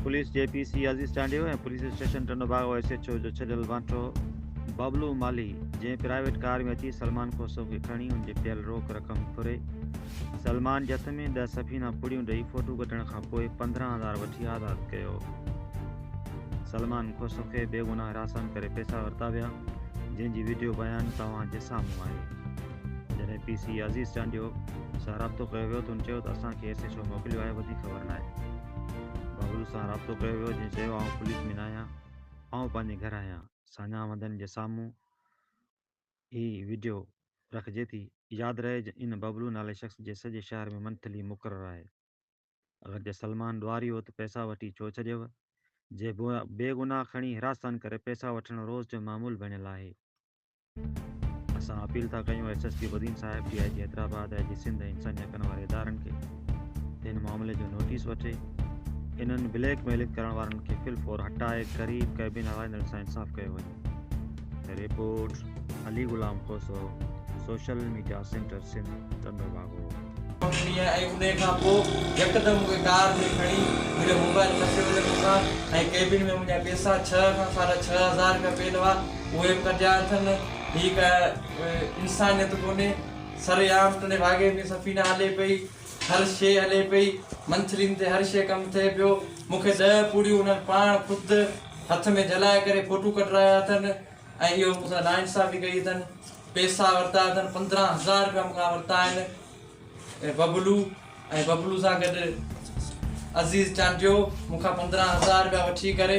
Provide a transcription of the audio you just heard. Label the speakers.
Speaker 1: Police जे PC अज़ीज़ टिंडो ऐं police station टिंडो बागो SHO जो छॾियल वांटो बबलू माली जंहिं प्राइवेट कार में अची सलमान खोसो खे खणी उन जे पियल रोक रक़म घुरे सलमान जे हथ में 10 सफ़ीना पुड़ियूं ॾेई फोटू कढण खां पोइ 15,000 वठी आज़ाद कयो। सलमान खोसो खे बेगुनाह हिरासत करे पैसा वरिता विया जंहिंजी वीडियो बयान तव्हांजे साम्हूं आहे। जॾहिं पीसी अज़ीज़ टिंडो सां राब्तो कयो वियो त हुन चयो त असांखे SHO मोकिलियो आहे, वधीक ख़बर न आहे। बबलू सां राब्तो कयो वियो जंहिं चयो आउं पुलिस में न आहियां, आउं पंहिंजे घर आहियां। सान्यावंदनि जे साम्हूं ही वीडियो रखिजे थी। यादि रहे इन बबलू नाले शख़्स जे सॼे शहर में मंथली मुक़ररु आहे। अगरि जे सलमान ॾुआरी हो त पैसा वठी छो छॾियव? जे बेगुनाह खणी हिरासत करे पैसा वठणु रोज़ जो मामूल बणियल आहे। असां अपील था कयूं SSP बदीन साहिब DIG हैदराबाद ऐं सिंध इंसानी हक़नि वारे इदारनि खे हिन मामले जो नोटिस वठे, इन्हनि ब्लैकमेलिंग करण वारनि खे फिलफोर हटाए ग़रीब क़ैबीन हवाईंदड़ सां इंसाफ़ कयो वञे। Report Ali Ghulam Khoso, social media centre Sindh, Tando Bago.
Speaker 2: उन खां पोइ यकदमि मूंखे कार में खणी मुंहिंजो मोबाइल कसे वञे मूंखां ऐं केबिन में मुंहिंजा पैसा 6 खां 6.5 रुपया पियल हुआ उहे बि कढिया अथनि। हीअ का इंसानियत कोन्हे। सरेआम टिने भागे में सफ़ीना हले पई, हर शइ हले पई, मंथलिन ते हर शइ कमु थिए पियो। मूंखे 10 पूड़ियूं उन्हनि पाण ख़ुदि हथ में जलाए करे फोटू कढाया अथनि ऐं इहो मूंसां नाइंसाफ़ी कई अथनि। पैसा वरिता अथनि, 15,000 रुपया मूंखां वरिता आहिनि। बबलू सां गॾु अज़ीज़ टिंडो मूंखां 15,000 रुपया वठी करे